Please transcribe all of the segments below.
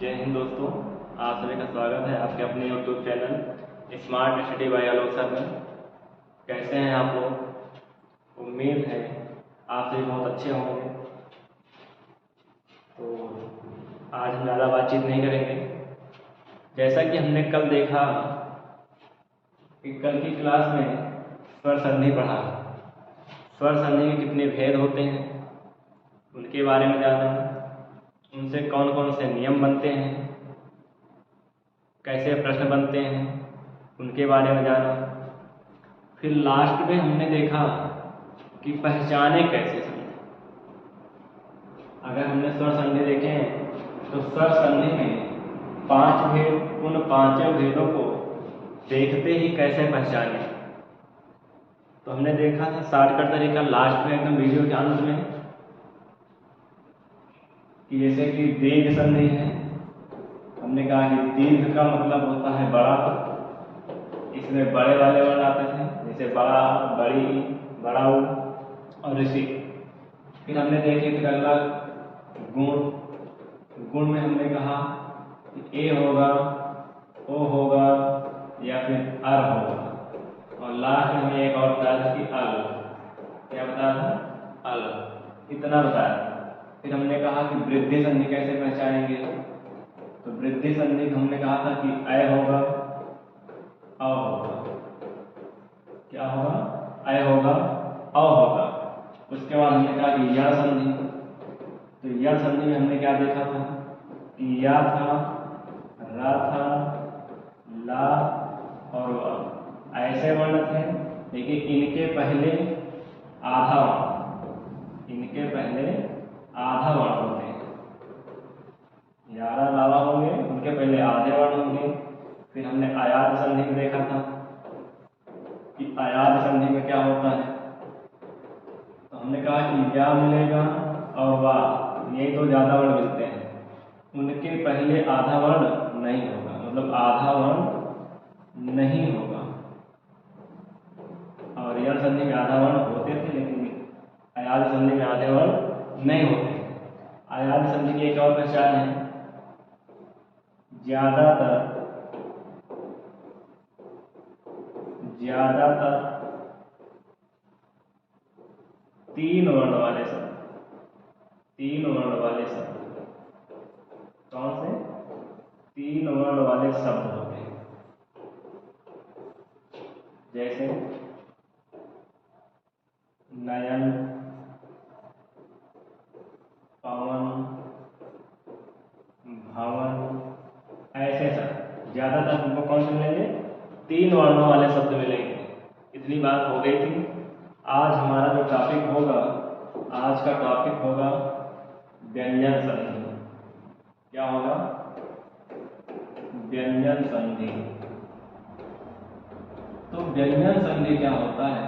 जय हिंद दोस्तों, आप सभी का स्वागत है आपके अपने YouTube channel smart study bye आलोक सर में। कैसे हैं आप लोग? उम्मीद है आप सभी बहुत अच्छे होंगे। तो आज हम ज़्यादा बातचीत नहीं करेंगे। जैसा कि हमने कल देखा कि कल की क्लास में स्वर संधि पढ़ा। स्वर संधि के कितने भेद होते हैं उनके बारे में जाना, उनसे कौन कौन से नियम बनते हैं, कैसे प्रश्न बनते हैं उनके बारे में जाना। फिर लास्ट में हमने देखा कि पहचाने कैसे संधि। अगर हमने स्वर संधि देखें तो स्वर संधि में 5 भेद, उन 5 भेदों को देखते ही कैसे पहचाने। तो हमने देखा था शॉर्टकट तरीका लास्ट में एकदम वीडियो के अंत में कि जैसे कि दीर्घ संधि है। हमने कहा कि दीर्घ का मतलब होता है बड़ा, इसमें बड़े वाले वर्ण आते थे जैसे बड़ा, बड़ी, बड़ा और ऋषि। फिर हमने देखे फिर अगला गुण में हमने कहा कि ए होगा, ओ होगा या फिर अर होगा। और लास्ट में हमें एक और बताया था कि अल। क्या बताया था? अल। इतना बताया। फिर हमने कहा कि वृद्धि संधि कैसे पहचानेंगे। तो वृद्धि संधि हमने कहा था कि अय होगा, अ होगा। क्या होगा? अय होगा, अ होगा। उसके बाद हमने कहा कि यण संधि। तो यण संधि में हमने क्या देखा था कि या था, रा था, ला और वा ऐसे वर्ण थे, लेकिन इनके पहले आधा वर्ण होते हैं। यारा लावा होंगे, उनके पहले आधे वर्ण होंगे। फिर हमने आयात संधि में देखा था कि आयात संधि में क्या होता है। तो हमने कहा कि या मिलेगा और वा, ये तो ज्यादा वर्ण मिलते हैं, उनके पहले आधा वर्ण नहीं होगा, मतलब आधा वर्ण नहीं होगा। और यण संधि में आधा वर्ण होते थे, लेकिन आयात संधि में आधे वर्ण नहीं होते। आयात संधि की एक और पहचान है, ज्यादातर 3 वर्ण वाले शब्द। 3 वर्ण वाले शब्द कौन से? 3 वर्ण वाले शब्द होते हैं। जैसे नयन, पवन, भवन, ऐसे शब्द ज्यादातर हमको कौन से मिलेंगे? 3 वर्णों वाले शब्द मिलेंगे। इतनी बात हो गई थी। आज हमारा जो टॉपिक होगा, आज का टॉपिक होगा व्यंजन संधि। क्या होगा? व्यंजन संधि। तो व्यंजन संधि क्या होता है?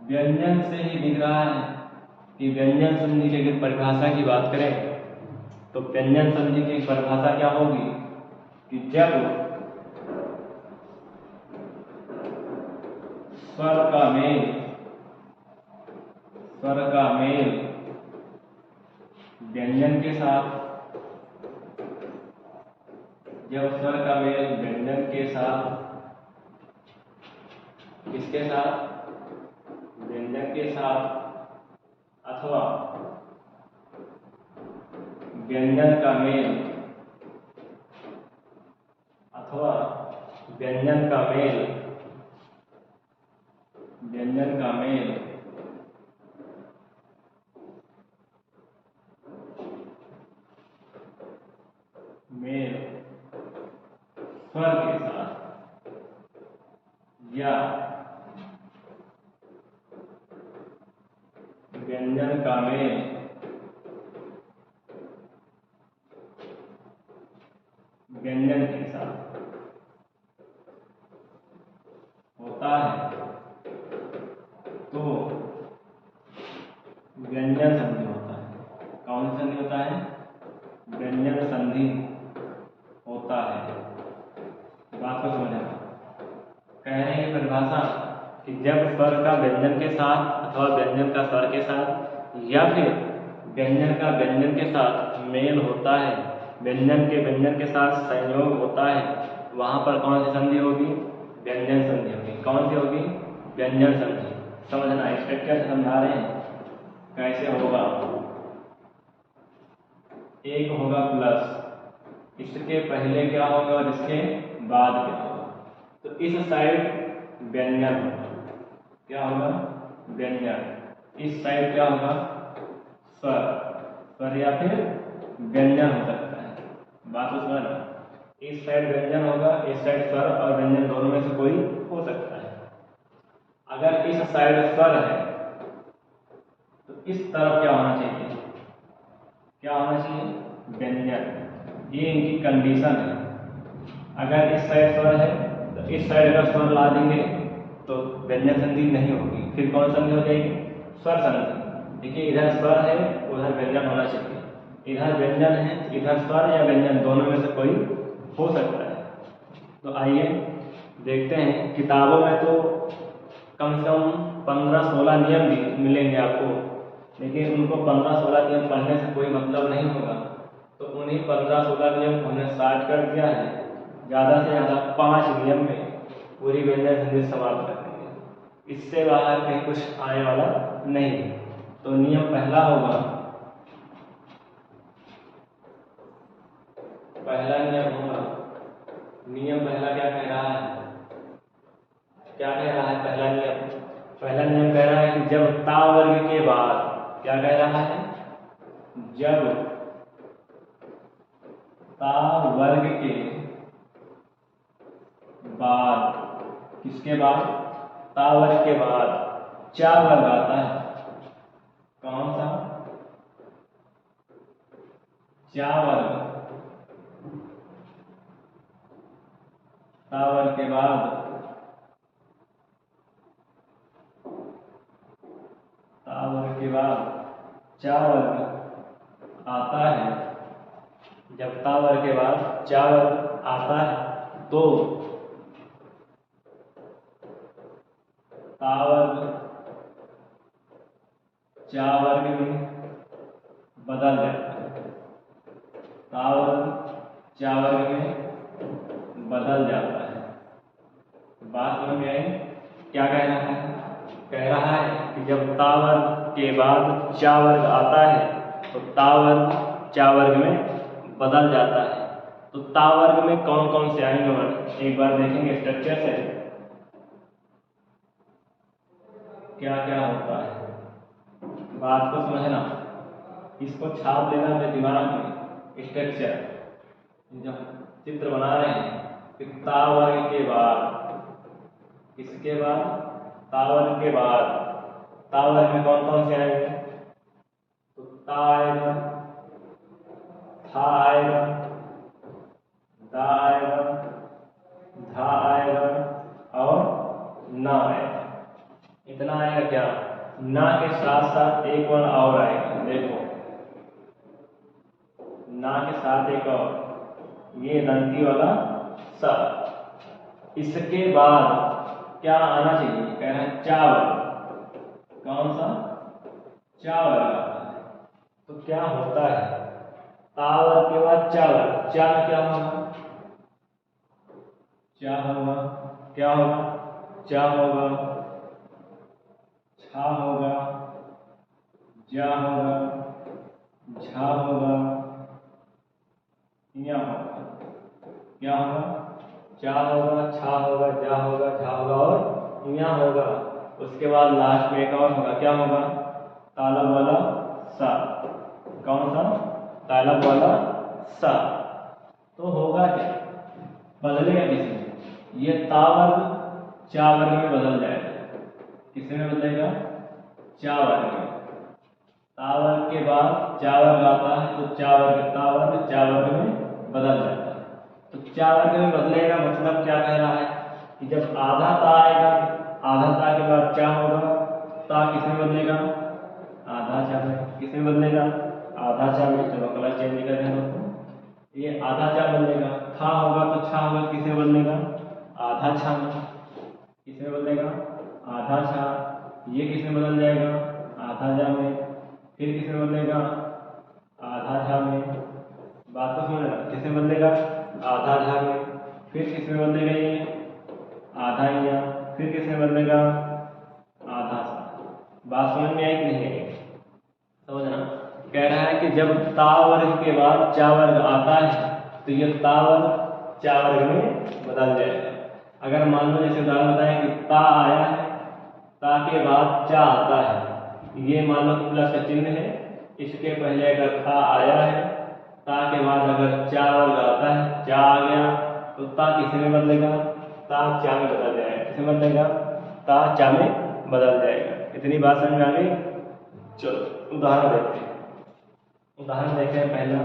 व्यंजन से ही दिख रहा है कि व्यंजन संधि की अगर परिभाषा की बात करें तो व्यंजन संधि की परिभाषा क्या होगी कि जब स्वर का मेल व्यंजन के साथ, जब स्वर का मेल व्यंजन के साथ, किसके साथ? व्यंजन के साथ, अथवा व्यंजन का मेल स्वर के साथ या व्यंजन का मेल व्यंजन के साथ होता है तो व्यंजन संधि होता है। कौन सी संधि होता है? व्यंजन संधि होता है। बात को समझना। कह रहे हैं परिभाषा कि जब स्वर का व्यंजन के साथ अथवा व्यंजन का स्वर के साथ या फिर व्यंजन का व्यंजन के साथ मेल होता है व्यंजन के साथ संयोग होता है, वहाँ पर कौन सी संधि होगी? व्यंजन संधि होगी। कौन सी होगी? व्यंजन संधि। समझना, स्ट्रक्चर से समझा रहे हैं कैसे होगा। एक होगा प्लस, इसके पहले क्या होगा और इसके बाद क्या होगा? तो इस साइड व्यंजन होगा। क्या होगा? व्यंजन। इस साइड क्या होगा? स्वर या फिर व्यंजन हो सकता है। बात तो समझना, इस साइड व्यंजन होगा, इस साइड स्वर और व्यंजन दोनों में से कोई हो सकता है। अगर इस साइड स्वर है तो इस तरफ क्या होना चाहिए? क्या होना चाहिए? व्यंजन। ये इनकी कंडीशन है। अगर इस साइड स्वर है तो इस साइड का स्वर ला देंगे तो व्यंजन संधि नहीं होगी। फिर कौन संधि हो जाएगी? स्वर संधि। देखिए, इधर स्वर है, उधर व्यंजन होना चाहिए। इधर व्यंजन है, इधर स्वर या व्यंजन दोनों में से कोई हो सकता है। तो आइए देखते हैं। किताबों में तो कम से कम 15-16 नियम भी मिलेंगे आपको, लेकिन उनको 15-16 नियम पढ़ने से कोई मतलब नहीं होगा। तो उन्हीं 15-16 नियम को हमने स्टार्ट कर दिया है। ज़्यादा से ज़्यादा 5 नियम में पूरी व्यंजन संधि समाप्त कर देंगे। इससे बाहर कहीं कुछ आने वाला नहीं। तो नियम पहला होगा, पहला नियम होगा, नियम पहला क्या कह रहा है? क्या कह रहा है पहला नियम? पहला नियम कह रहा है कि जब ता वर्ग के बाद, क्या कह रहा है? जब ता वर्ग के बाद, किसके बाद? ता वर्ग के बाद चा वर्ग आता है। कौन सा? चा वर्ग। ता वर्ग के बाद चा वर्ग आता है। जब ता वर्ग के बाद चा वर्ग आता है तो ता वर्ग चा वर्ग में बदल जाता है। ता वर्ग चा वर्ग में बदल जाता है। बात समझ में आई? क्या कह रहा है? कह रहा है कि जब ता वर्ग के बाद चा वर्ग आता है तो ता वर्ग चा वर्ग में बदल जाता है। तो ता वर्ग में कौन कौन से आएंगे वर्ग? एक बार देखेंगे स्ट्रक्चर से क्या क्या होता है। बात को समझना, इसको छाप लेना अपने दिमाग में। स्ट्रक्चर जब चित्र बना रहे हैं कि ता वर्ग के बाद, इसके बाद ता वर्ग के बाद, ता वर्ग में कौन कौन से आएंगे? तो ता आएगा, था आएगा, दा आएगा, धा आएगा और ना आएगा। इतना आएगा। क्या? ना के साथ साथ एक वर्ण और आएगा। देखो, ना के साथ एक और, ये दंती वाला सा। इसके बाद क्या आना चाहिए? कह रहे हैं चा वर्ग। कौन सा? चा वर्ग आता है। तो क्या होता है? ता वर्ग के बाद चा वर्ग। चा में क्या होगा? चा होगा। क्या होगा? चा होगा, छा होगा, जा होगा, झा होगा, या होगा। क्या होगा? चा होगा, छा होगा, जा होगा, झा होगा और या होगा। उसके बाद लास्ट में एक और होगा। क्या होगा? तालब वाला सा। कौन सा? तालब वाला सा। तो होगा क्या? बदलेगा किसमें? ये ता वर्ग चा वर्ग में बदल जाएगा। किसमें बदलेगा? चा वर्ग में। ता वर्ग के बाद चा वर्ग आता है तो चा वर्ग, ता वर्ग चा वर्ग में बदल जाता है। तो चा वर्ग में बदलेगा मतलब क्या कह रहा है कि जब आधा ता आएगा, आधा ता के बाद चा होगा, ता किसमें बदलेगा? आधा चा में। किसमें बदलेगा? आधा चा में। चलो कलर चेंज कर दें दोस्तों। ये आधा चा बदलेगा। था होगा तो छा होगा, किसमें बदलेगा? आधा छा में। किसमें बदलेगा? आधा छा। ये किसमें बदल जाएगा? आधा जा में। फिर किसमें बदलेगा? आधा झा में। बात को समझना, बदलेगा? आधा झा में। फिर किस में बदलेगा ये? आधा या। फिर किस में बदलेगा? आधा सा। बात समझ में आई कि नहीं आई? समझना। कह रहा है कि जब ता वर्ग के बाद चा वर्ग आता है तो ये ता वर्ग चा वर्ग में बदल जाएगा। अगर मान लो जैसे उदाहरण बताएं कि ता आया है, ता के बाद चा आता है, ये मान लो प्लस का चिन्ह है, इसके पहले अगर ता आया है, ता के बाद अगर चा वर्ग आता है, चा आ गया, तो ता किस में बदलेगा? ता चा में बदल जाएगा। किस में बदलेगा? ता चा में बदल जाएगा। इतनी बात समझ में आ गई? चलो उदाहरण देखते हैं। उदाहरण देखते हैं पहला।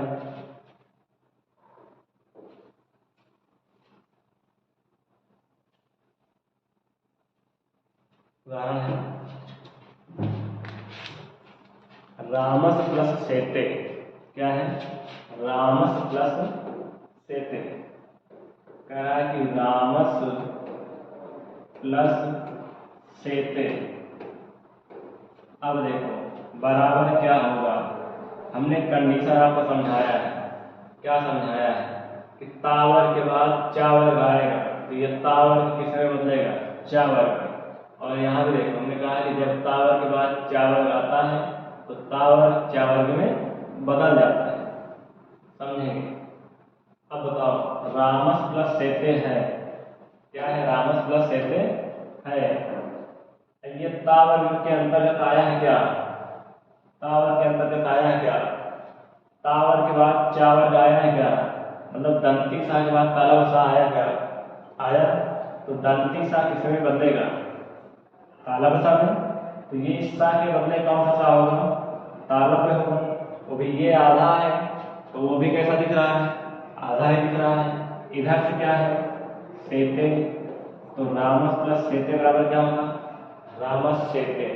उदाहरण है रामस प्लस सेते। क्या है? रामस प्लस सेते। कह रहा है कि रामस प्लस सेते। अब देखो बराबर क्या होगा? हमने कंडीशन आपको समझाया है। क्या समझाया है? कि तावर के बाद चा वर्ग आएगा तो ये तावर किस में बदलेगा? चा वर्ग में। और यहाँ भी देखो हमने कहा कि जब तावर के बाद चा वर्ग आता है तो तावर चा वर्ग में बदल जाता है। समझेंगे? अब बताओ रामस प्लस सेते है। क्या है? रामस प्लस सेते है। ये ता वर्ग के अंतर्गत आया है क्या? ता वर्ग के अंतर्गत आया है क्या? ता वर्ग के बाद चा वर्ग आया है क्या? मतलब दंती सा के बाद ताला सा आया क्या? आया। तो दंती सा किस में बदलेगा? ताला सा में। तो ये सा के बदले कौन सा सा होगा? ताला पे होगा। वो भी ये आधा है तो वो भी कैसा दिख रहा है? आधा ही दिख रहा है। इधर से क्या है? सेते। तो रामस प्लस सेते बराबर क्या होगा? रामस सेते।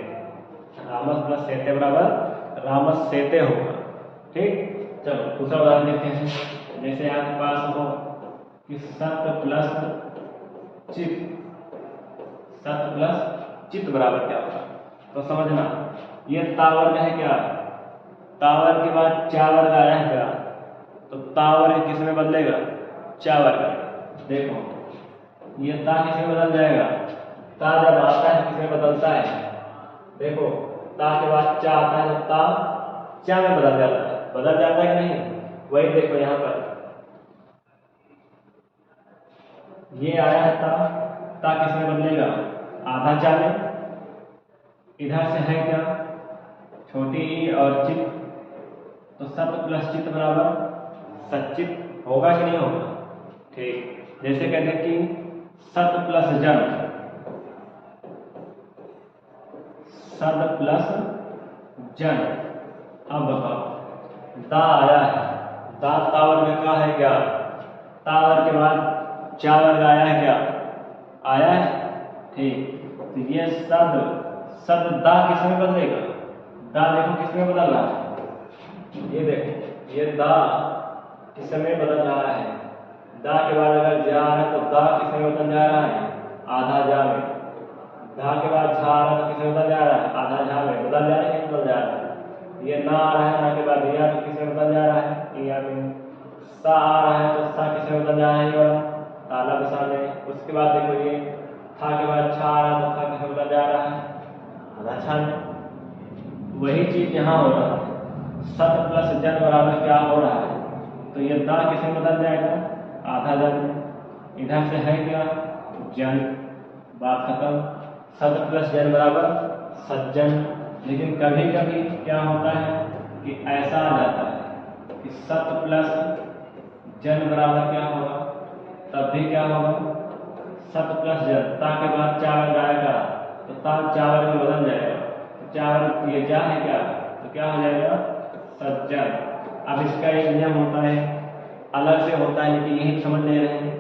रामस प्लस सेते बराबर रामस सेते होगा। ठीक। चलो दूसरा उदाहरण देखते हैं। जैसे आपके पास हो कि सत प्लस चित। सत प्लस चित बराबर क्या होगा? तो समझना ये ता वर्ग है क्या? ता वर्ग के बाद चा वर्ग आया है क्या? तो ता वर्ग किस में बदलेगा? चा वर्ग। देखो ये ता किस में बदल जाएगा? ता जब आता है किस में बदलता है? देखो ता के बाद चा आता है तो ता चा में बदल जाता है। बदल जाता है कि नहीं? वही देखो यहाँ पर ये आया है ता किस में बदलेगा? आधा चा में। इधर से है क्या? छोटी ई और चित। तो सत प्लस चित बराबर सचित होगा कि नहीं होगा? ठीक। जैसे कहते हैं कि सत प्लस जन। सत प्लस जन। अब बताओ दा आया है। दा तावर में क्या है क्या? तावर के बाद चा वर्ग आया है क्या? आया है। ठीक। तो ये सद सद दा किस में बदलेगा? दा देखो किस में बदल रहा है? ये देखो ये दा किस में बदल रहा है? दा के बाद अगर जा है तो दा किस में बदल जा रहा है? आधा जा में। धा के बाद झा आ रहा है तो किस में बदल जा रहा है? आधा झा में। बदल जा रहा है कि बदल जा रहा है? ये ना आ रहा है, ना के बाद या तो किस में बदल जा रहा है? या में। सा आ रहा है तो सा किस में बदल जा रहा है? ये वाला ताला बसा में। उसके बाद देखो ये था के बाद छा आ रहा है तो था किस में बदल जा रहा है? आधा छा में। वही चीज यहाँ हो रहा है। सत प्लस जन बराबर क्या हो रहा है? तो ये दा किस में बदल जाएगा? आधा जन। इधर से है क्या? जन। बात खत्म। सत प्लस जन बराबर सज्जन। लेकिन कभी कभी क्या होता है कि ऐसा आ जाता है कि सत प्लस जन बराबर क्या होगा? तब भी क्या होगा? सत प्लस जन। ता के बाद चा वर्ग आएगा तो ता चा वर्ग में बदल जाएगा। चा वर्ग ये जा है क्या? तो क्या हो जाएगा? सज्जन। अब इसका एक नियम होता है, अलग से होता है लेकिन यही समझ ले रहे हैं।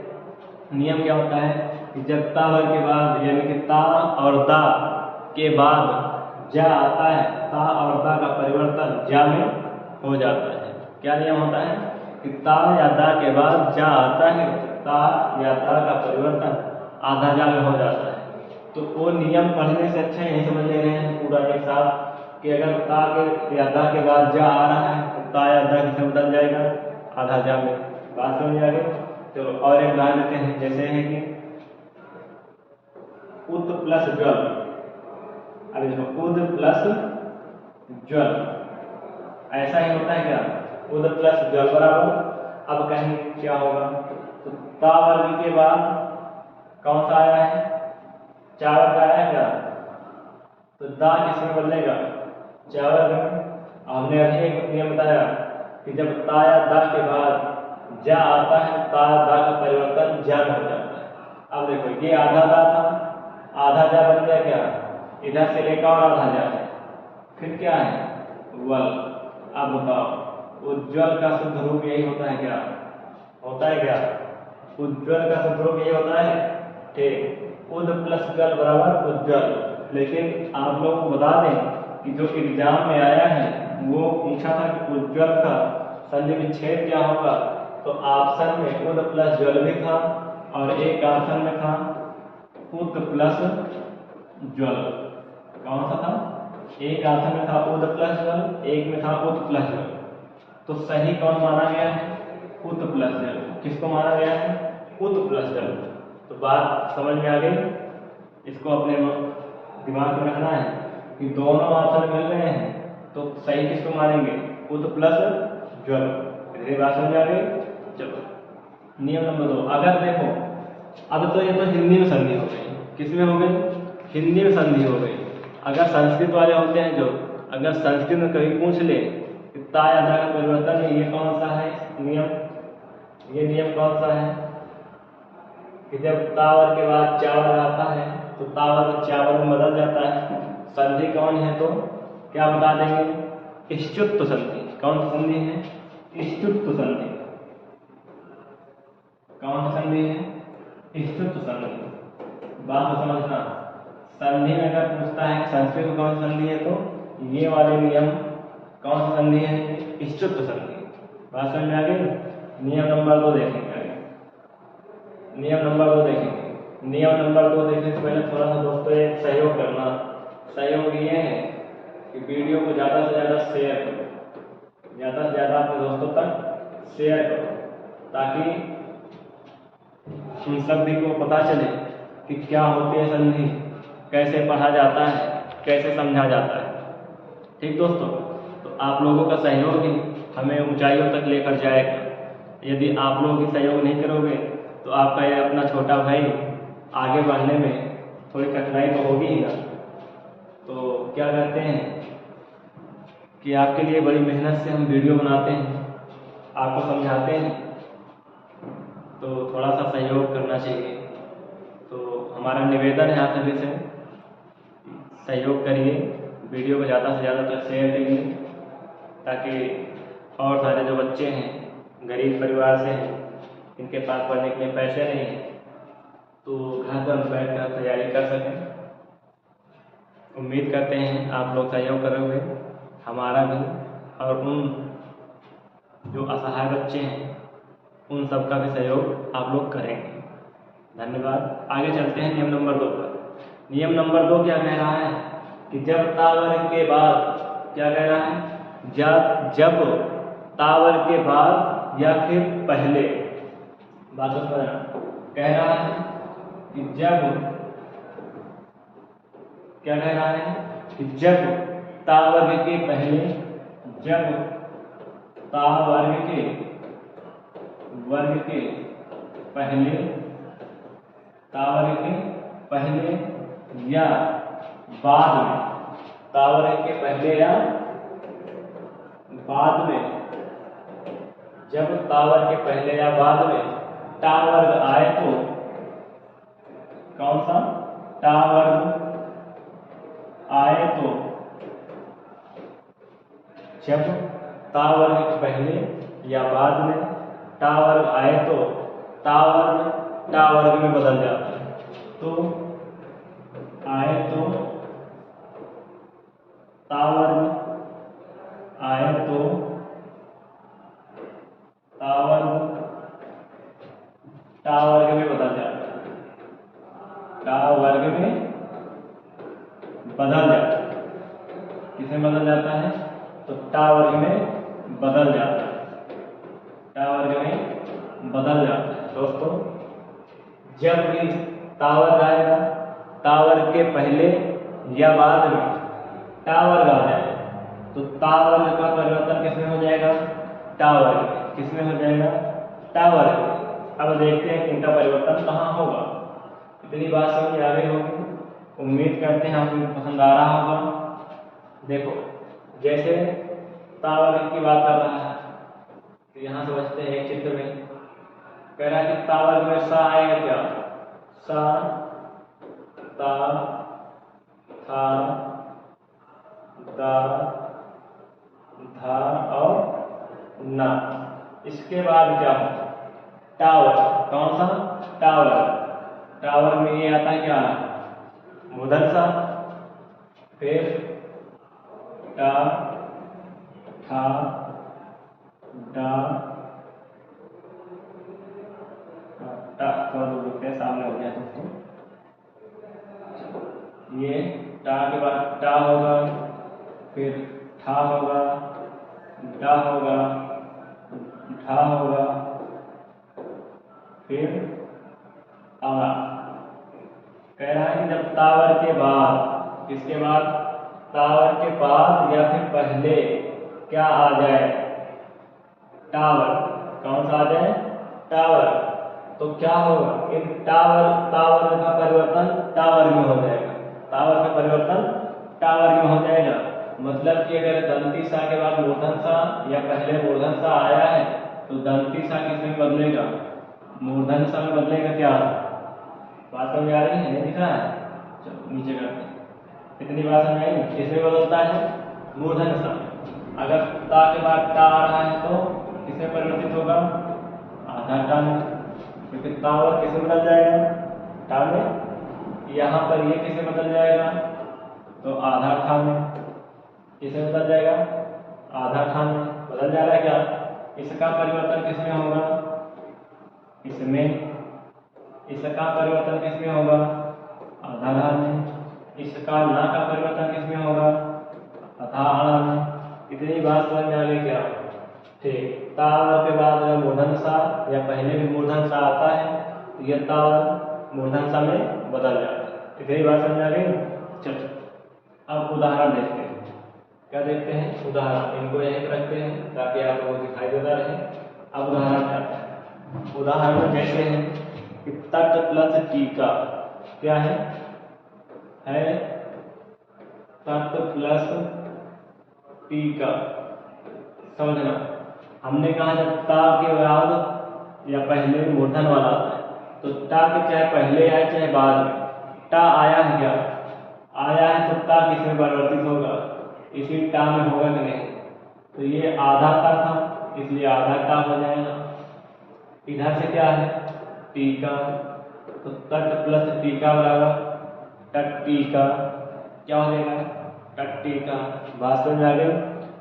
नियम क्या होता है कि जब ता वर्ग के बाद यानी कि ता और दा के बाद जा आता है, ता और दा का परिवर्तन जा में हो जाता है। क्या नियम होता है कि ता या दा के बाद जा आता है, ता या दा का परिवर्तन आधा जा में हो जाता है। तो वो नियम पढ़ने से अच्छा यही समझ ले रहे हैं पूरा एक साथ कि अगर ता के या दा के बाद जा आ रहा है तो ता या दा किस में बदल जाएगा? आधा जा में। बात समझ आ गई। चलो और एक उदाहरण लेते हैं, जैसे है कि उद प्लस ज्वल। अभी देखो उद प्लस ज्वल ऐसा ही होता है क्या, उद प्लस ज्वल बराबर। अब कहीं क्या होगा, तो ता वर्ग के बाद कौन सा आया है, चा वर्ग आया है क्या, तो दा किसमें बदलेगा, चा वर्ग में। हमने अभी एक नियम बताया कि जब ता या दा के बाद जा आता है, ता दा का परिवर्तन जा में हो जाता है। अब देखो ये आधा दा था, आधा जा बन गया क्या, इधर से लेकर और आधा जा है, फिर क्या है वल। अब बताओ उज्ज्वल का शुद्ध रूप यही होता है क्या, होता है क्या, उज्ज्वल का शुद्ध रूप यही होता है। ठीक, उद प्लस ज्वल बराबर उज्ज्वल। लेकिन आप लोगों को बता दें कि जो एग्जाम में आया है वो पूछा था कि उज्ज्वल का संधि विच्छेद क्या होगा, तो ऑप्शन में उद प्लस ज्वल भी था और एक ऑप्शन में था उद प्लस ज्वल। कौन सा था, एक ऑप्शन में था उद प्लस ज्वल, एक में था उद प्लस ज्वल। तो सही कौन माना गया है, उद प्लस ज्वल। किसको माना गया है, उद प्लस ज्वल। तो बात समझ में आ गई। इसको अपने दिमाग में रखना है कि दोनों ऑप्शन मिल रहे हैं तो सही किसको मानेंगे, उद प्लस ज्वल। इतनी बात समझ आ गई। चलो नियम नंबर 2। अगर देखो अब तो ये तो हिंदी में संधि हो गई, किसमें हो गई, हिंदी में संधि हो गई। अगर संस्कृत वाले होते हैं जो, अगर संस्कृत में कभी पूछ ले कि ता या दा का परिवर्तन में ये कौन सा है नियम, ये नियम कौन सा है कि जब तावर के बाद चावर आता है तो तावर चावर में बदल जाता है। संधि कौन है, तो क्या बता देंगे, इष्टुत्व संधि। कौन सी संधि है, इष्टुत्व संधि। कौन सी संधि है, इष्टुत्व संधि। बात को समझना, संधि में अगर पूछता है संस्कृत में कौन सी संधि है तो ये वाले नियम कौन सी संधि है, इष्टुत्व संधि। बात समझ में आ गई। नियम नंबर 2 देखेंगे आगे। नियम नंबर 2 देखेंगे। नियम नंबर 2 देखने से पहले थोड़ा सा दोस्तों एक सहयोग करना। सहयोग ये है कि वीडियो को ज़्यादा से ज़्यादा शेयर करो, ज़्यादा से ज़्यादा अपने दोस्तों तक शेयर करो, ताकि उन सभी को पता चले कि क्या होती है संधि, कैसे पढ़ा जाता है, कैसे समझा जाता है। ठीक दोस्तों, तो आप लोगों का सहयोग ही हमें ऊंचाइयों तक लेकर जाएगा। यदि आप लोग ही सहयोग नहीं करोगे तो आपका ये अपना छोटा भाई आगे बढ़ने में थोड़ी कठिनाई तो होगी ही ना। तो क्या करते हैं कि आपके लिए बड़ी मेहनत से हम वीडियो बनाते हैं, आपको समझाते हैं, तो थोड़ा सा सहयोग करना चाहिए। तो हमारा निवेदन है आप सभी से, सहयोग करिए, वीडियो को ज़्यादा से ज़्यादा तक शेयर करिए, ताकि और सारे जो बच्चे हैं गरीब परिवार से हैं, इनके पास पढ़ने के लिए पैसे नहीं हैं, तो घर पर बैठ कर तैयारी कर सकें। उम्मीद करते हैं आप लोग सहयोग करोगे, हमारा भी और उन जो असहाय बच्चे हैं उन सबका भी सहयोग आप लोग करेंगे। धन्यवाद। आगे चलते हैं नियम नंबर 2 पर। नियम नंबर 2 क्या कह रहा है कि जब तावर के बाद, क्या कह रहा है, जब तावर के बाद या फिर पहले, बात कह रहा है कि जब, क्या कह रहा है कि जब तावर्ग के पहले, जब तावर्ग के वर्ग के पहले, तावर्ग के पहले या बाद में, तावर्ग के पहले या बाद में, जब तावर के पहले या बाद में टावर्ग आए तो, कौन सा, टावर्ग आए तो, जब तावर्ग के पहले या बाद में टावर्ग आए तो टावर्ग टावर्ग में बदल जाता है। तो आए तो तावर्ग, आए तो तावर्ग टावर्ग में बदल जाता है, टावर्ग में बदल जाता है। किसमें बदल जाता है, तो टावर्ग में बदल जाता है, टा वर्ग में बदल जाता है। दोस्तों जब भी ता वर्ग आएगा, ता वर्ग के पहले या बाद में टा वर्ग आ जाए तो ता वर्ग का परिवर्तन किसमें हो जाएगा? टा वर्ग। किसमें हो जाएगा? टा वर्ग। अब देखते हैं कि इनका परिवर्तन कहाँ होगा। इतनी बात समझ आ गई होगी, उम्मीद करते हैं आपको पसंद आ रहा होगा। देखो जैसे ता वर्ग की बात कर रहा है तो यहाँ समझते हैं एक चित्र में कह रहा है कि ता वर्ग में सा आएगा क्या? सा, ता, था, दा, धा और ना। इसके बाद क्या होगा? टावर। कौन सा? टावर। टावर में ये आता है क्या? मूर्धन सा, फिर टा, था, डा, टा। थोड़ा दूर रुकते हैं, सामने हो गया दोस्तों। ये टा के बाद टा होगा, फिर ठा होगा, डा होगा, ढा होगा, फिर आ। कह रहा है कि जब तावर के बाद, किसके बाद? तावर के बाद या फिर पहले क्या आ जाए? टावर। कौन सा आ जाए? टावर। तो क्या होगा? इन तावर का परिवर्तन टावर में हो जाएगा। टावर का परिवर्तन टावर में हो जाएगा। मतलब कि अगर दंती सा के बाद मूर्धन सा या पहले मूर्धन सा आया है तो दंती सा किसमें बदलेगा? मूर्धन सा में बदलेगा। क्या बात समझ आ रही है? नहीं दिखा है? चलो नीचे करते हैं। इतनी बात समझ आई? किसमें बदलता है? मूर्धन सा। अगर ता के बाद टा आ रहा है तो किसमें परिवर्तित होगा? आधा टा में। क्योंकि तावर किसमें बदल जाएगा? टा में। यहाँ पर ये किसमें बदल जाएगा? तो आधा ठा में। किसमें बदल जाएगा? आधा ठा में। बदल जा रहा है क्या? इसका परिवर्तन किसमें होगा? इसमें। इसका परिवर्तन किसमें होगा? आधा धा में। इसका ना का परिवर्तन किसमें होगा? आधा आना में। इतनी बात समझ में आ गई क्या? ठीक। तावर के बाद अगर मूर्धन सा या पहले भी मूर्धन सा आता है तो यह तावर मूर्धन सा में बदल जाता है। इतनी बात समझ आ गई? चलो अब उदाहरण देखते हैं। क्या देखते हैं? उदाहरण। इनको यहीं पर रखते हैं ताकि आपको दिखाई देता रहे। अब उदाहरण क्या है? उदाहरण जैसे हैं कि तट प्लस टीका। क्या है? तट प्लस टीका। समझना, हमने कहा जब ता के बाद या पहले मूर्धन वाला आता है तो ता के चाहे पहले आए चाहे बाद में, टा आया है क्या? आया है तो ता किसमें परिवर्तित होगा? इसी टा में होगा कि नहीं? तो ये आधा ता था इसलिए आधा टा हो जाएगा। इधर से क्या है? टीका। तो तट प्लस टीका बराबर तट टीका। क्या हो जाएगा? तट टीका। बात समझ आ गई?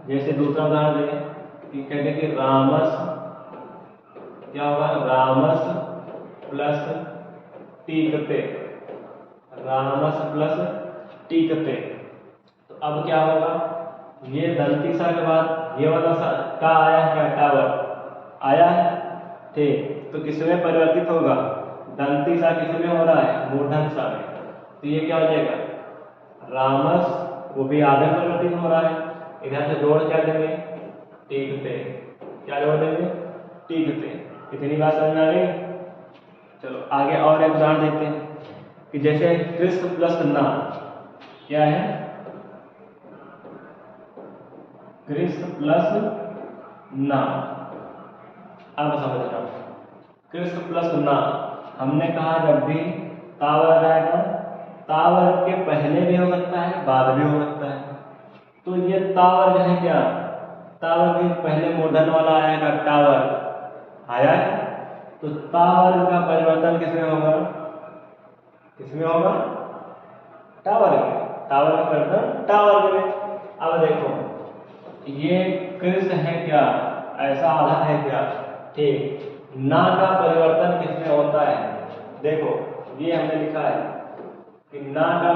जैसे दूसरा उदाहरण दें कि कहते कि रामस। क्या होगा? रामस प्लस टीकते। रामस प्लस टीकते। तो अब क्या होगा? ये दंती सा के बाद ये वाला सा टा आया है क्या? टावर आया है। ठीक। तो किसमें परिवर्तित होगा? दंती सा किसमें हो रहा है? मूर्धन सा में। तो ये क्या हो जाएगा? रामस, वो भी आधे परिवर्तित हो रहा है। इधर से जोड़ क्या देंगे? टीकते। क्या जोड़ देंगे? टीकते। इतनी बात समझ में आ गई? चलो आगे और एक उदाहरण देखते हैं कि जैसे कृष्ण प्लस ना। क्या है? कृष्ण प्लस ना। अब समझना, कृष्ण प्लस ना। हमने कहा जब भी तावर आएगा, तावर के पहले भी हो सकता है बाद भी हो सकता है। तो ये तावर है क्या? तावर भी पहले मूर्धन वाला आएगा, टावर आया है। तो तावर का परिवर्तन किसमें होगा? किसमें होगा? टावर में। टावर का परिवर्तन टावर में। अब देखो ये कृष्ण है क्या? ऐसा आधा है क्या? ठीक। ना का परिवर्तन किसमें होता है? देखो ये हमने लिखा है कि ना का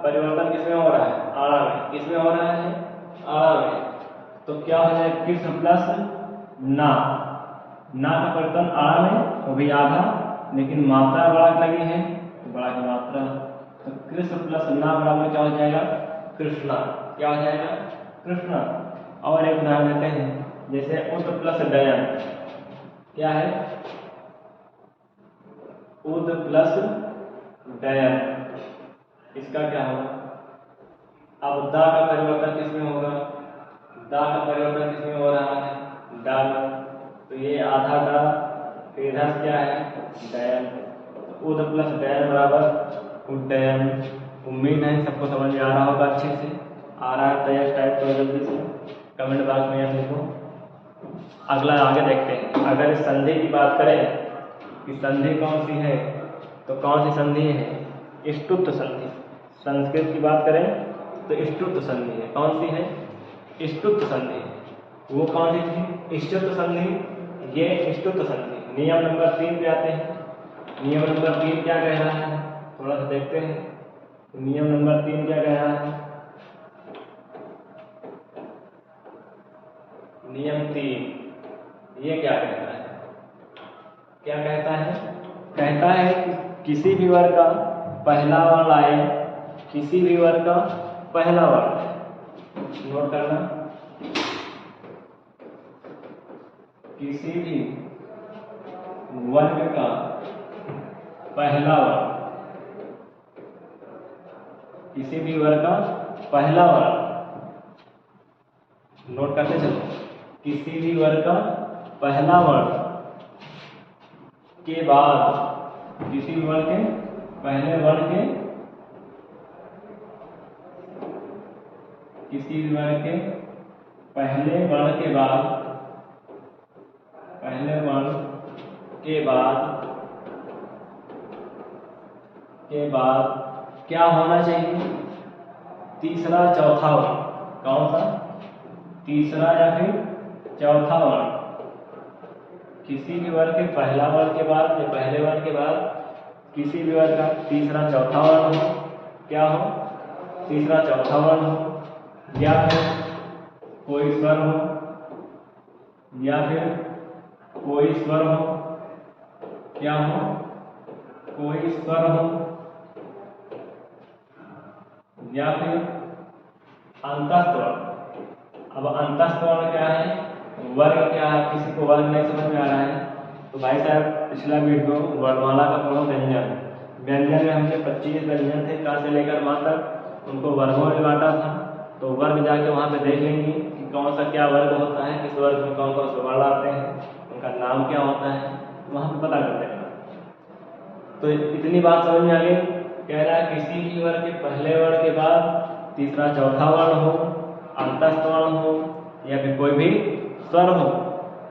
परिवर्तन किसमें हो रहा है? आड़ा में। किसमें हो रहा है? आड़ा में। तो क्या हो जाएगा कृष्ण प्लस ना, ना का परिवर्तन आ में वो भी आधा, लेकिन मात्रा बड़ा लगी है तो बड़ा की मात्रा, तो कृष्ण प्लस ना बराबर क्या हो जाएगा कृष्णा, क्या हो जाएगा कृष्णा। और एक उदाहरण देते हैं, जैसे उद प्लस डयन, क्या है उद प्लस डयन, इसका क्या होगा, अब दा का परिवर्तन किसमें होगा, दा का परिवर्तन किसमें हो रहा है डा, तो ये आधा डा, फिर इधर क्या है डयन, उद प्लस डयन बराबर उड्डयन। उम्मीद है सबको समझ में आ रहा होगा, अच्छे से आ रहा है तो यह टाइप करो जल्दी से कमेंट बॉक्स में या लिखो। अगला आगे देखते हैं, अगर इस संधि की बात करें कि संधि कौन सी है, तो कौन सी संधि है स्तुत संधि। संस्कृत की बात करें तो स्तुत संधि है, कौन सी है स्तुत संधि, वो कौन सी थी स्तुत संधि, ये स्तुत संधि। नियम नंबर 3 पे आते हैं, नियम नंबर 3 क्या कह रहा है थोड़ा सा देखते हैं, नियम नंबर 3 क्या कह रहा है, नियम 3 ये क्या कहता है, क्या कहता है, कहता है कि किसी भी वर्ग का पहला वर्ण आए, किसी भी वर्ग का पहला वर्ण है, नोट करना, किसी भी वर्ग का पहला वर्ण, किसी भी वर्ग का पहला वर्ण, नोट करते चलो, किसी भी वर्ग का पहला वर्ण के बाद, किसी भी वर्ग के पहले वर्ण के, किसी भी वर्ग के पहले वर्ण के बाद, पहले वर्ण के बाद क्या होना चाहिए तीसरा चौथा वर्ण, कौन सा तीसरा या फिर चौथा वर्ण, किसी भी वर्ग के पहला वर्ण के बाद या पहले वर्ण के बाद किसी भी वर्ग का तीसरा चौथा वर्ण हो, क्या हो तीसरा चौथा वर्ण हो, या फिर कोई स्वर हो, या फिर कोई स्वर हो, क्या हो कोई स्वर हो, या फिर अंतःस्वर। अब अंतःस्वर क्या है, वर्ग क्या है, किसी को वर्ग नहीं समझ में आ रहा है तो भाई साहब पिछला वीडियो वर्णमाला का पढ़ो व्यंजन, व्यंजन में हमने 25 व्यंजन थे का से लेकर वहां तक, उनको वर्गों में बांटा था, तो वर्ग जाके वहां पे देख लेंगे कि कौन सा क्या वर्ग होता है, किस वर्ग में कौन कौन से वर्ण आते हैं, उनका नाम क्या होता है, वहां पे पता कर लेना। तो इतनी बात समझ में आ गई, कह रहा है किसी भी वर्ग के पहले वर्ण के बाद तीसरा चौथा वर्ण हो, अंतस्थ वर्ण हो, या फिर कोई भी स्वर हो,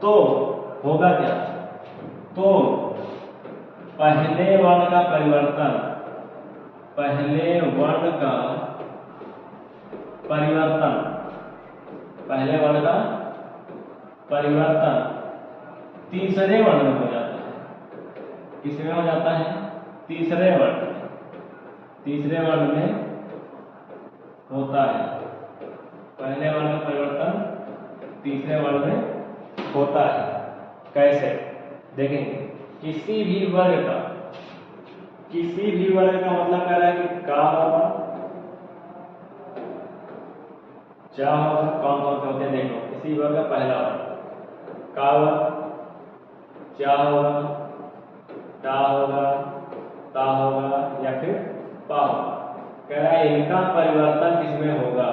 तो होगा क्या, तो पहले वर्ण का परिवर्तन, पहले वर्ण का परिवर्तन, पहले वर्ण का परिवर्तन तीसरे वर्ण में हो जाता है, किसमें हो जाता है तीसरे वर्ण, तीसरे वर्ण में होता है, पहले वर्ण का परिवर्तन तीसरे वर्ण में होता है। कैसे देखेंगे, किसी भी वर्ग का, किसी भी वर्ग का मतलब कह रहा है कि का होगा, क्या होगा, कौन कौन से होते हैं देखो, किसी वर्ग का पहला वर्ग का वर्ग, क्या होगा, टा होगा, ता होगा, या फिर पा होगा, कह रहा है इनका परिवर्तन किसमें होगा।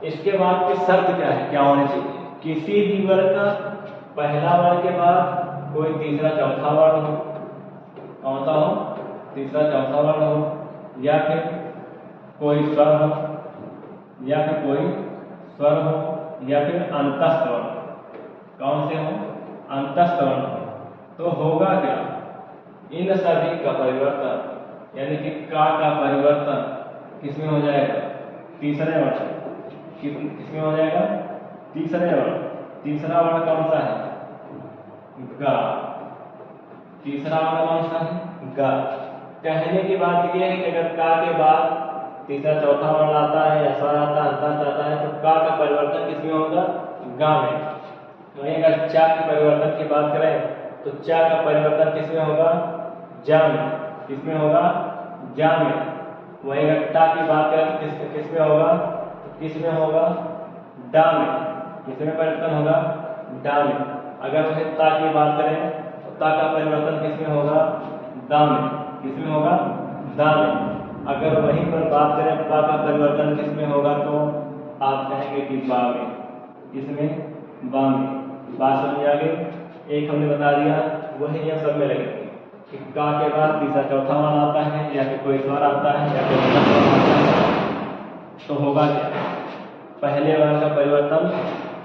इसके बाद की शर्त क्या है, क्या होनी चाहिए, किसी भी वर्ग का पहला वर्ण के बाद कोई तीसरा चौथा वर्ण हो, कौन सा हो तीसरा चौथा वर्ण हो, या फिर कोई स्वर हो, या फिर कोई स्वर हो, या फिर अंतस्थ वर्ण, कौन से हो अंतस्थ वर्ण हो, तो होगा क्या इन सभी का परिवर्तन, यानी कि का परिवर्तन किसमें हो जाएगा तीसरे वर्ण, किसमें हो जाएगा तीसरे वर्ण। तीसरा वर्ण कौन सा है गा, तीसरा वर्ण कौन सा है गा। कहने की बात यह है कि अगर का के बाद तीसरा चौथा वर्ण आता है या स्वर आता है, अंतस्थ आता है, तो का परिवर्तन किसमें होगा गा में। वहीं अगर चा के परिवर्तन की बात करें तो चा का परिवर्तन किसमें होगा? जा में। किसमें होगा? जा में। वहीं अगर टा की बात करें तो किसमें होगा? तो किसमें होगा? डा में। किसमें परिवर्तन होगा? डा में। अगर वही ता की बात करें तो ता का परिवर्तन किसमें होगा? दा में। किसमें होगा? दा में। अगर वहीं पर बात करें पा का परिवर्तन किसमें होगा तो आप कहेंगे कि बा में। किसमें? बा में। बात समझ आ गई? एक हमने बता दिया, वही नियम सब में लगेंगे कि का के बाद तीसरा चौथा वर्ण आता है या फिर कोई स्वर आता है या फिर आता है तो होगा क्या? पहले वर्ण का परिवर्तन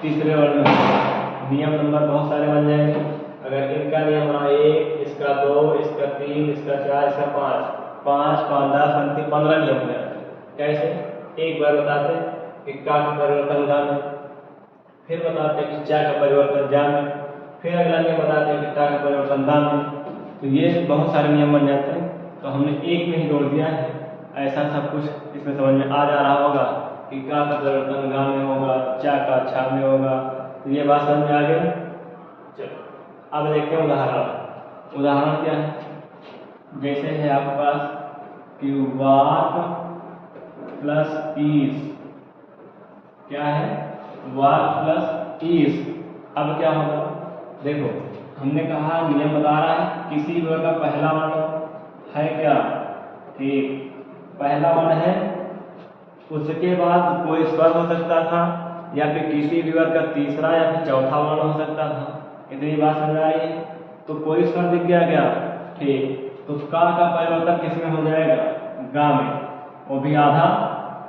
तीसरे वर्ण में होगा। नियम नंबर बहुत सारे बन जाएंगे। अगर इनका नियम रहा 1, इसका 2, इसका 3, इसका 4, इसका 5, 5, 5, 10, 15 नियम हो जाते। कैसे? एक बार बताते कि का का परिवर्तन गा में, फिर बताते कि चा का परिवर्तन जा में, फिर अगला नियम बताते हैं कि टा का परिवर्तन दा में। तो ये बहुत सारे नियम बन जाते हैं। तो हमने एक में ही जोड़ दिया है। ऐसा सब कुछ इसमें समझ में आ जा रहा होगा कि का का परिवर्तन गा में होगा, चा का छा में होगा। तो ये बात समझ में आ गई। चलो अब देखते हैं उदाहरण। उदाहरण क्या है? जैसे है आपके पास कि वाक प्लस ईस। क्या है? वाक प्लस ईस। अब क्या होगा? देखो हमने कहा नियम बता रहा है किसी वर्ग का पहला वर्ण है क्या? ठीक, पहला वर्ण है, उसके बाद कोई स्वर हो सकता था या फिर किसी भी वर्ग का तीसरा या फिर चौथा वर्ण हो सकता था। इतनी बात समझ आई है? तो कोई स्वर दिख गया क्या? ठीक, तो का परिवर्तन किसमें हो जाएगा? गा में। वो भी आधा,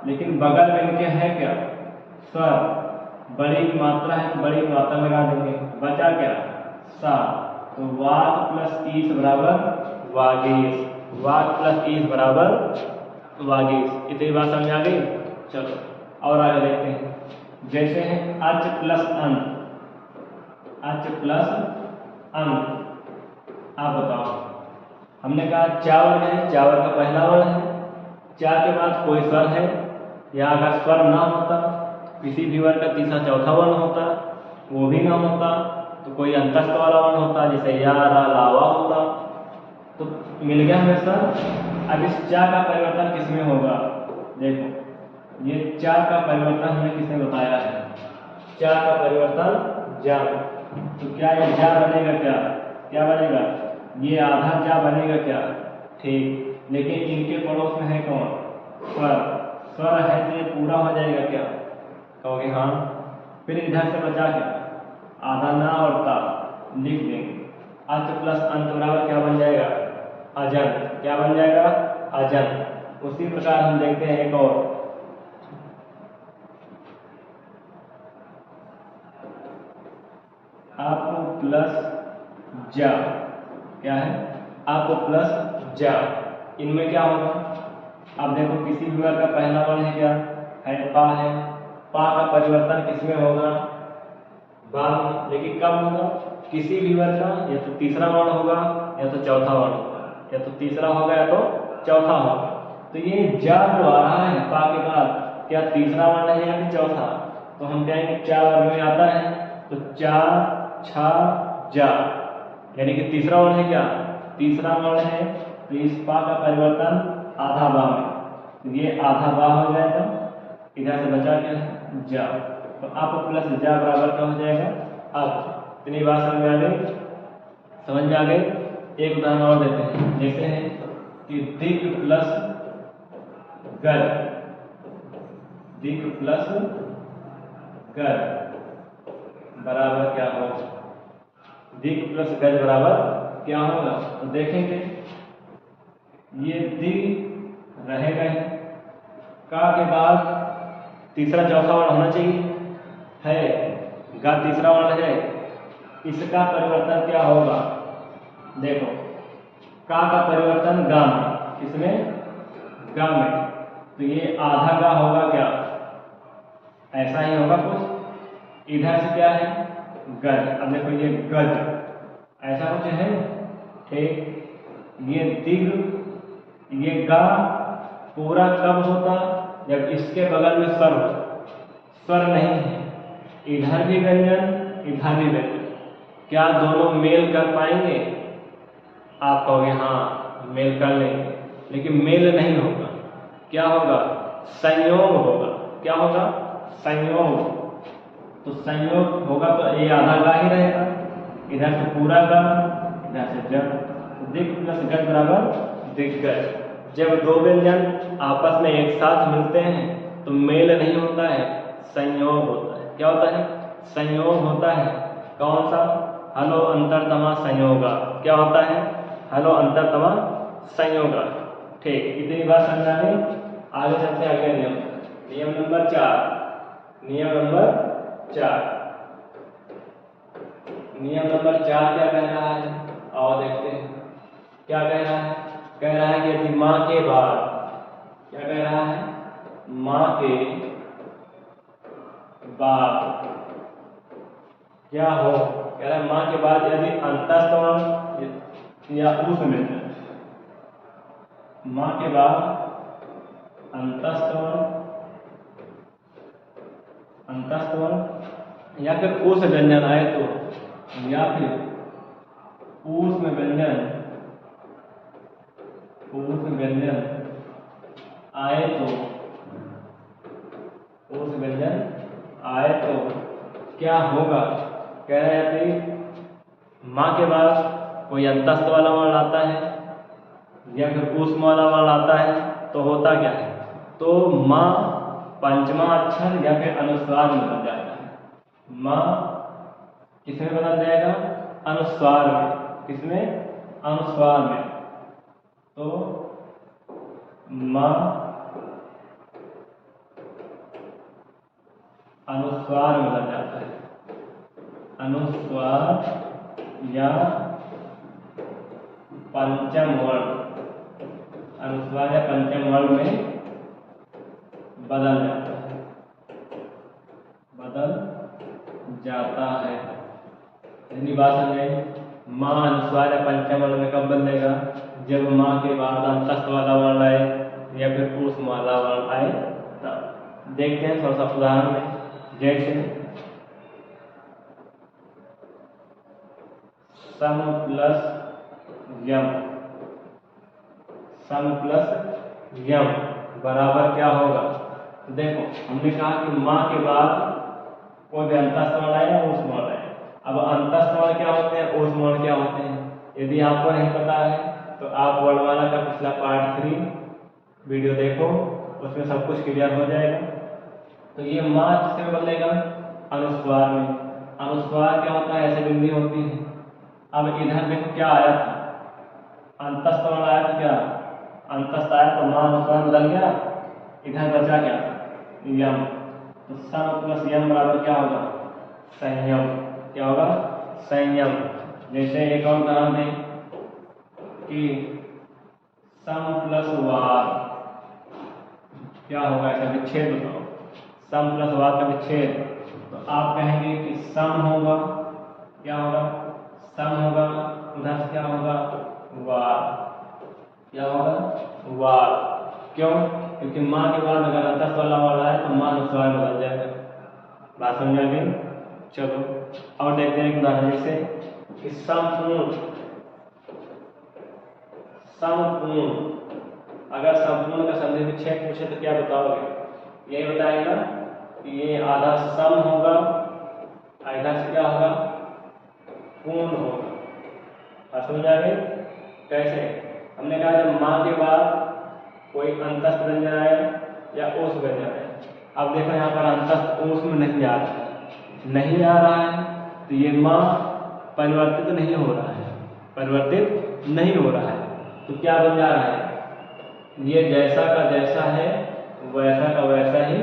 लेकिन बगल में इनके है क्या? स्वर। बड़ी मात्रा है तो बड़ी मात्रा लगा देंगे। बचा क्या? सा। तो वाक प्लस ईस बराबर वागीस। वाक प्लस ईस बराबर वागीस। इतनी बात समझ आ गई? चलो और आगे देखते हैं। जैसे है अच प्लस अंत। अच प्लस अंत। आप बताओ, हमने कहा चावल है, चावल का पहला वर्ण है, चा के बाद कोई स्वर है या अगर स्वर ना होता किसी भी वर्ग का तीसरा चौथा वर्ण होता, वो भी ना होता तो कोई अंतस्थ वाला वर्ण होता, जैसे या रा लावा होता। तो मिल गया हमें स्वर। अब इस चा का परिवर्तन किसमें होगा? देखो ये चा का परिवर्तन हमें किसने बताया है? चा का परिवर्तन जा। तो क्या ये जा बनेगा? क्या क्या बनेगा? ये आधा जा बनेगा क्या? ठीक, लेकिन इनके पड़ोस में है कौन? स्वर। स्वर है तो ये पूरा हो जाएगा क्या? कहोगे हाँ। फिर इधर से बचा क्या? आधा ना और ता लिख देंगे। अच प्लस अंत बराबर क्या बन जाएगा? अजन। क्या बन जाएगा? अजन। उसी प्रकार हम देखते हैं एक और। आपको प्लस जा। क्या है? आपको प्लस जा। इनमें क्या होगा? अब देखो किसी भी वर्ग का पहला वर्ण है क्या? है पा है। पा का परिवर्तन किसमें होगा? बा में। लेकिन कब होगा? किसी भी वर्ग का या तो तीसरा वर्ण होगा या तो चौथा वर्ण होगा, या तो तीसरा होगा या तो चौथा होगा। तो ये जा जो आ रहा है पा के बाद, क्या तीसरा वर्ण है या फिर चौथा? तो हम कहेंगे चा वर्ग में आता है तो चा छा जा, यानी कि तीसरा वर्ण है क्या? तीसरा वर्ण है। तो इस पा का परिवर्तन आधा बा में, तो ये आधा बा हो जाएगा। इधर से बचा क्या है? जा। तो आप प्लस जा बराबर क्या हो जाएगा? अब इतनी बात समझ में आ गई? समझ में आ गई? एक उदाहरण और देते हैं। जैसे है कि दिक प्लस गर। दिक प्लस गर बराबर क्या होगा? दिक प्लस गज बराबर क्या होगा? तो देखेंगे ये दि रहेगा ही, का के बाद तीसरा चौथा वर्ण होना चाहिए, है गा तीसरा वर्ण है। इसका परिवर्तन क्या होगा? देखो का परिवर्तन गा में। किसमें? गा में। तो ये आधा गा होगा क्या? ऐसा ही होगा कुछ। इधर से क्या है? गज। अब देखो ये गज ऐसा कुछ है। ठीक, ये दिग, ये गा पूरा कब होता? जब इसके बगल में स्वर हो। स्वर नहीं है इधर भी व्यंजन इधर भी व्यंजन, क्या दोनों मेल कर पाएंगे? आप कहोगे हाँ मेल कर लेंगे, लेकिन मेल नहीं होगा। क्या होगा? संयोग होगा। क्या होगा? संयोग। तो संयोग होगा तो ये आधा गा ही रहेगा, इधर से पूरा गा, इधर से जग। दिक प्लस गज बराबर दिग्गज। जब दो व्यंजन आपस में एक साथ मिलते हैं तो मेल नहीं होता है, संयोग होता है। क्या होता है? संयोग होता है। कौन सा? हलो अंतरतमा संयोगा। क्या होता है? हलो अंतरतमा संयोगा। ठीक, इतनी बात समझा गई। आगे चलते हैं अगले नियम। नियम नंबर 4। नियम नंबर 4। नियम नंबर 4 क्या कह रहा है? आओ देखते हैं क्या कह रहा है। कह रहा है कि यदि माँ के बाद, क्या कह रहा है? माँ के बाद क्या हो? कह रहा है माँ के बाद यदि अंतस्थ वर्ण या उस व्यंजन, माँ के बाद अंतस्थ वर्ण या फिर उस व्यंजन आए तो, या फिर उस में व्यंजन आए तो, उस व्यंजन आए तो क्या होगा? कह रहे हैं कि माँ के बाद कोई अंतस्थ वाला वर्ण आता है या फिर ऊष्म वाला वर्ण आता है तो होता क्या है? तो माँ पंचमा अक्षर या फिर अनुस्वार में बदल जाता है। माँ किसमें बदल जाएगा? अनुस्वार में। किसमें? अनुस्वार में। तो माँ अनुस्वार में बदल जाता है। अनुस्वार या पंचम वर्ण, अनुस्वार या पंचम वर्ण में बदल जाता है, बदल जाता है। इतनी बात समझे? माँ अनुस्वार या पंचम वर्ण में कब बदलेगा? जब माँ के बाद अंतस्थ वाला वर्ण आए या फिर ऊष्म वाला वर्ण आए तब। देखते हैं थोड़ा सा उदाहरण में। जैसे सम प्लस यम, सम प्लस यम बराबर क्या होगा? देखो हमने कहा कि माँ के बाद कोई भी अंतस्थ वर्ण आए या ऊष्म वर्ण आए। अब अंतस्थ वर्ण क्या होते हैं, ऊष्म वर्ण क्या होते हैं? यदि आपको नहीं पता है तो आप वर्णमाला का पिछला पार्ट 3 वीडियो देखो, उसमें सब कुछ क्लियर हो जाएगा। तो ये माँ किससे बदलेगा? अनुस्वार में। अनुस्वार क्या होता है? ऐसे बिंदी होती है। अब इधर देखो क्या आया था? अंतस्थ वर्ण आया था। क्या अंतस्थ आया तो माँ अनुस्वार बदल गया, इधर बचा क्या? यम। तो सम प्लस यम बराबर क्या होगा? संयम। क्या होगा? संयम। जैसे एक और उदाहरण दें कि सम प्लस वार क्या होगा? इसका विच्छेद बताओ। सम प्लस वार का विच्छेद, तो आप कहेंगे कि सम होगा, क्या होगा? सम होगा, उधर से क्या होगा? वार। क्या होगा? वार। क्यों? क्योंकि माँ के बाद अगर अंतस्थ वाला वर्ण आए तो माँ अनुस्वार बदल जाएगा। बात समझ आ गई? चलो और देखते हैं एक उदाहरण। जैसे कि संपूर्ण, संपूर्ण, अगर संपूर्ण का संधि विच्छेद पूछे तो क्या बताओगे? यही बताएगा कि ये आधा सम होगा, इधर से क्या होगा? पूर्ण होगा। बात समझ आ गई? कैसे? हमने कहा जब माँ के बाद कोई अंतस्थ व्यंजन आए या ऊष्म व्यंजन आए। अब देखो यहाँ पर अंतस्थ ऊष्म नहीं आ रहा है, नहीं आ रहा है तो ये माँ परिवर्तित नहीं हो रहा है, परिवर्तित नहीं हो रहा है। तो क्या बन जा रहा है? ये जैसा का जैसा है वैसा का वैसा ही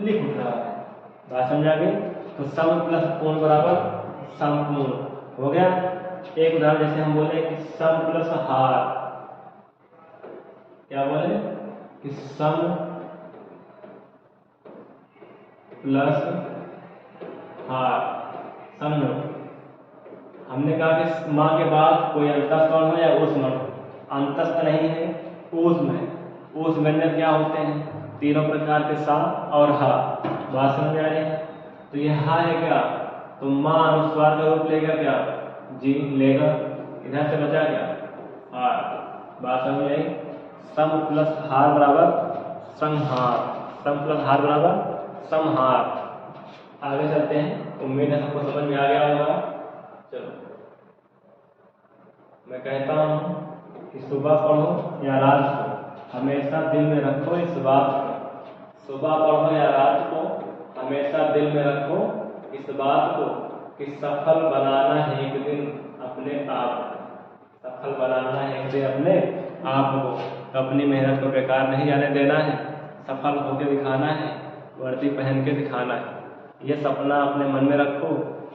लिख उठ रहा है। बात समझ आ गई? तो सम प्लस पूर्ण बराबर संपूर्ण हो गया। एक उदाहरण जैसे हम बोले कि सम प्लस हार, क्या बोले कि सम प्लस हार। समझो हमने कहा कि माँ के बाद कोई अंतस्थ वर्ण हो या ऊष्म वर्ण हो। अंतस्थ नहीं है, ऊष्म है। ऊष्म व्यंजन क्या होते हैं? तीनों प्रकार के सा और हा। बात समझ आ रही है? तो ये हा है क्या, तो माँ अनुस्वार का रूप लेगा क्या, जी लेगा। इधर से बचा क्या, हार। बात समझ में आई। सम प्लस हार बराबर संहार, सम प्लस हार बराबर संहार। आगे चलते हैं, उम्मीद है सबको समझ में आ गया होगा। चलो मैं कहता हूँ कि सुबह पढ़ो या रात को हमेशा दिल में रखो इस बात को, सुबह पढ़ो या रात को हमेशा दिल में रखो इस बात को कि सफल बनाना है एक दिन अपने आप को, सफल बनाना है एक दिन अपने आप को। अपनी मेहनत को बेकार नहीं जाने देना है, सफल होकर दिखाना है, वर्दी पहन के दिखाना है। ये सपना अपने मन में रखो,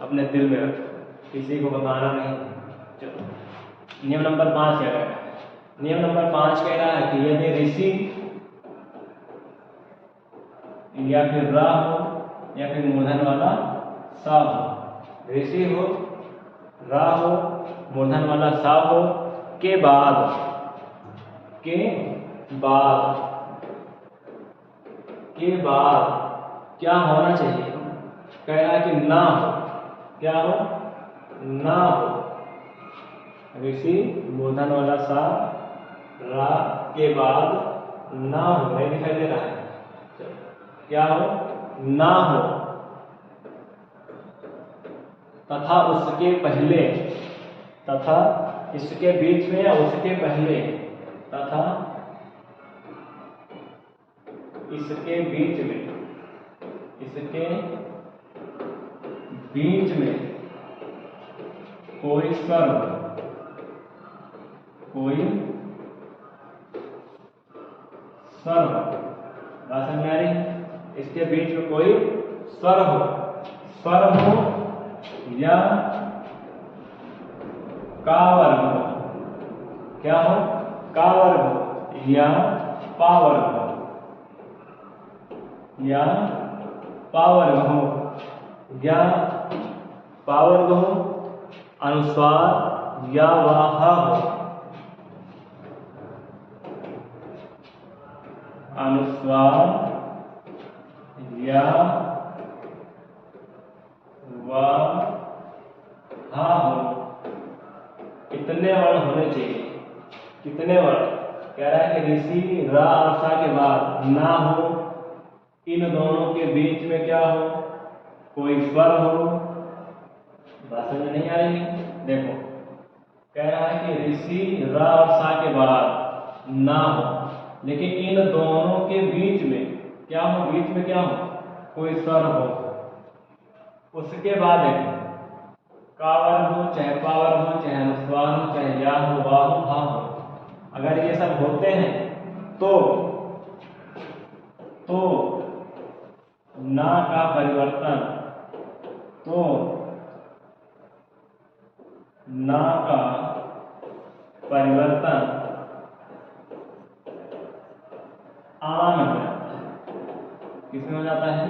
अपने दिल में रखो, किसी को बताना नहीं। चलो नियम नंबर 5 कह रहा है, नियम नंबर 5 कह रहा है कि यदि ऋषि या फिर रा हो या फिर मूर्धन वाला सा हो, ऋषि हो, रा हो, मूर्धन वाला सा हो के बाद क्या होना चाहिए, कह रहा है कि ना हो, क्या हो, ना हो। ऋषि मूर्धन वाला सा रा के बाद ना हो, नहीं दिखाई दे रहा है, क्या हो, ना हो। तथा उसके पहले, तथा इसके बीच में या उसके पहले, तथा इसके बीच में, इसके बीच में कोई स्वर, कोई स्वर हो। बात समझ में आ रही, इसके बीच में कोई स्वर हो, स्वर हो या का वर्ग हो, क्या हो, का वर्ग हो या पा वर्ग हो, या पा वर्ग हो, या पा वर्ग हो, अनुस्वार या वाह हो, अनुस्वार या वाह हो। कितने वर्ण होने चाहिए, कितने वर्ण, कह रहा है कि ऋषि रा और सा के बाद ना हो, इन दोनों के बीच में क्या हो, कोई स्वर हो। बात समझ नहीं आ रही, देखो कह रहा है कि ऋषि रा और सा के बाद ना हो, लेकिन इन दोनों के बीच में क्या हो, बीच में क्या हो, कोई स्वर हो। उसके बाद देखो कावर हो, चाहे पावर हो, चाहे अनुस्वार हो, चाहे या हो, वाह हो, हा हो, अगर ये सब होते हैं तो ना का परिवर्तन, तो ना का परिवर्तन आराम में हो जाता है। किसमें हो जाता है,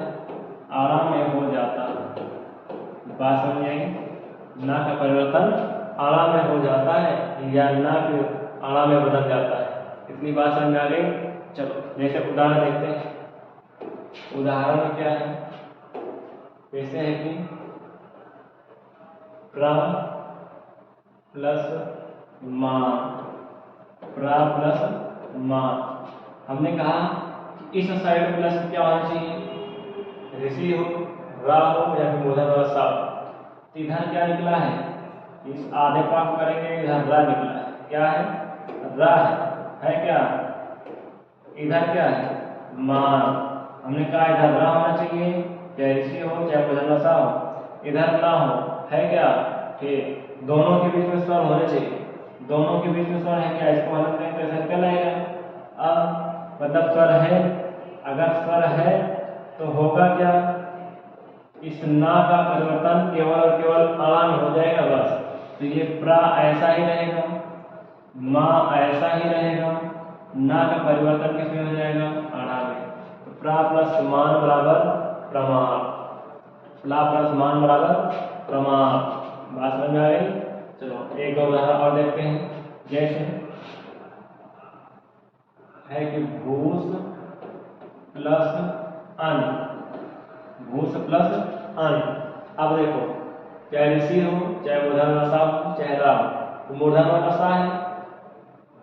आराम में हो जाता है। बात समझ आएगी, ना का परिवर्तन आराम में हो जाता है या ना के आराम में बदल जाता है। इतनी बात समझ में आ गई। चलो जैसे उदाहरण देखते हैं। उदाहरण में क्या है, कैसे है कि प्रा प्लस मा, प्रा प्लस मा, हमने कहा इस साइड प्लस क्या होना चाहिए, ऋषि हो, रा हो या फिर मूर्धन वाला सा। इधर क्या निकला है, इस आधे पाक करेंगे, इधर रा निकला है, क्या है, रा है क्या, इधर क्या है, मान। हमने कहा इधर रा होना चाहिए, चाहे ऋषि हो चाहे मूर्धन वाला सा हो, इधर ना हो, है क्या, ठीक। दोनों के बीच में स्वर होने चाहिए, दोनों के बीच में स्वर है क्या, इसको हल करें तो ऐसा क्या लगेगा, अब मतलब स्वर है, अगर स्वर है तो होगा क्या, इस ना का परिवर्तन केवल और केवल आराम हो जाएगा बस। तो ये प्रा ऐसा ही रहेगा, माँ ऐसा ही रहेगा, ना का परिवर्तन किसमें हो जाएगा, आड़ा में। तो प्रा प्लस मान बराबर प्रमाण, प्रा प्लस मान बराबर प्रमाण। बात समझ में आ गई। चलो एक दो उदाहरण और देखते हैं। जैसे है कि भूस प्लस अन्न, भूस प्लस अन। अब देखो, चाहे ऋषि हो, चाहे मूर्धन्य सा हो, चाहे रा हो, तो मूर्धन्य वाला सा है,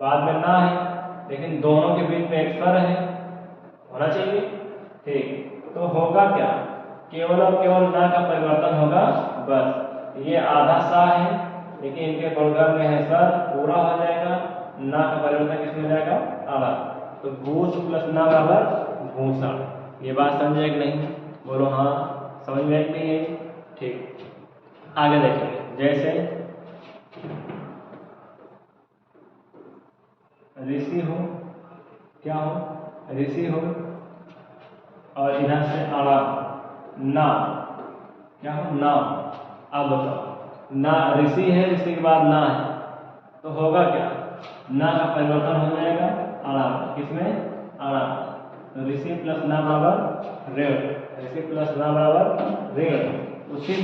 बाद में ना है, लेकिन दोनों के बीच में एक स्वर है, होना चाहिए। ठीक, तो होगा क्या, केवल और केवल ना का परिवर्तन होगा बस। ये आधा सा है, लेकिन इनके गुणगम में है स्वर, पूरा हो जाएगा। ना का परिवर्तन किसमें हो जाएगा, आधा। तो भूस प्लस ना बराबर भूसा। ये बात समझे कि नहीं, बोलो हाँ, समझ में आई कि नहीं? ठीक, आगे देखेंगे। जैसे ऋषि हो, क्या हो, ऋषि हो, और इधर से आड़ा ना, क्या हो, ना। अब बताओ, ना ऋषि है, ऋषि के बाद ना है, तो होगा क्या, ना का परिवर्तन हो जाएगा आड़ा, किसमें, आड़ा। तो ऋषि प्लस ना बराबर ऋण, ऋषि प्लस ना बराबर ऋण। उसी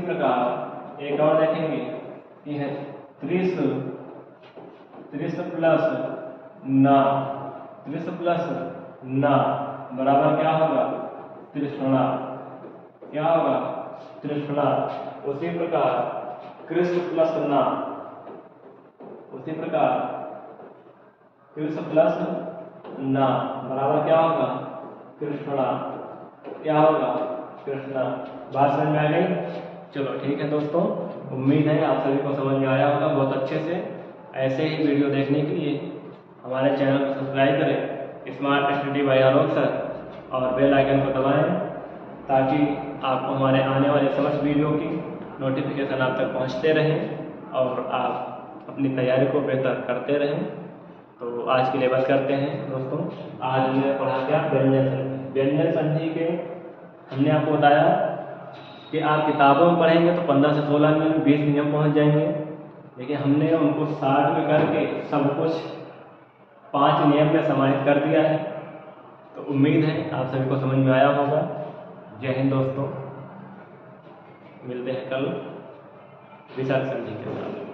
प्रकार एक और देखेंगे कि है त्रिश, त्रिश प्लस ना, त्रिश प्लस ना बराबर क्या होगा, तृष्णा। क्या होगा, तृष्णा। उसी प्रकार कृष्ण प्लस ना, उसी प्रकार कृष्ण प्लस ना बराबर क्या होगा, कृष्णा। क्या होगा, कृष्णा। बात समझ में आ गई? चलो ठीक है दोस्तों, उम्मीद है आप सभी को समझ में आया होगा बहुत अच्छे से। ऐसे ही वीडियो देखने के लिए हमारे चैनल को सब्सक्राइब करें, स्मार्ट स्टडी बाय आलोक सर, और बेल आइकन को दबाएं ताकि आपको हमारे आने वाले समस्त वीडियो की नोटिफिकेशन आप तक पहुंचते रहें और आप अपनी तैयारी को बेहतर करते रहें। तो आज के लिए बस करते हैं दोस्तों। आज हमने पढ़ा क्या, व्यंजन संधि। व्यंजन संधि के हमने आपको बताया कि आप किताबों में पढ़ेंगे तो 15 से 16 में 20 नियम पहुंच जाएंगे, लेकिन हमने उनको 60 में करके सब कुछ 5 नियम में समाहित कर दिया है। तो उम्मीद है आप सभी को समझ में आया होगा। जय हिंद दोस्तों, मिलते हैं कल विशाल संधि के साथ।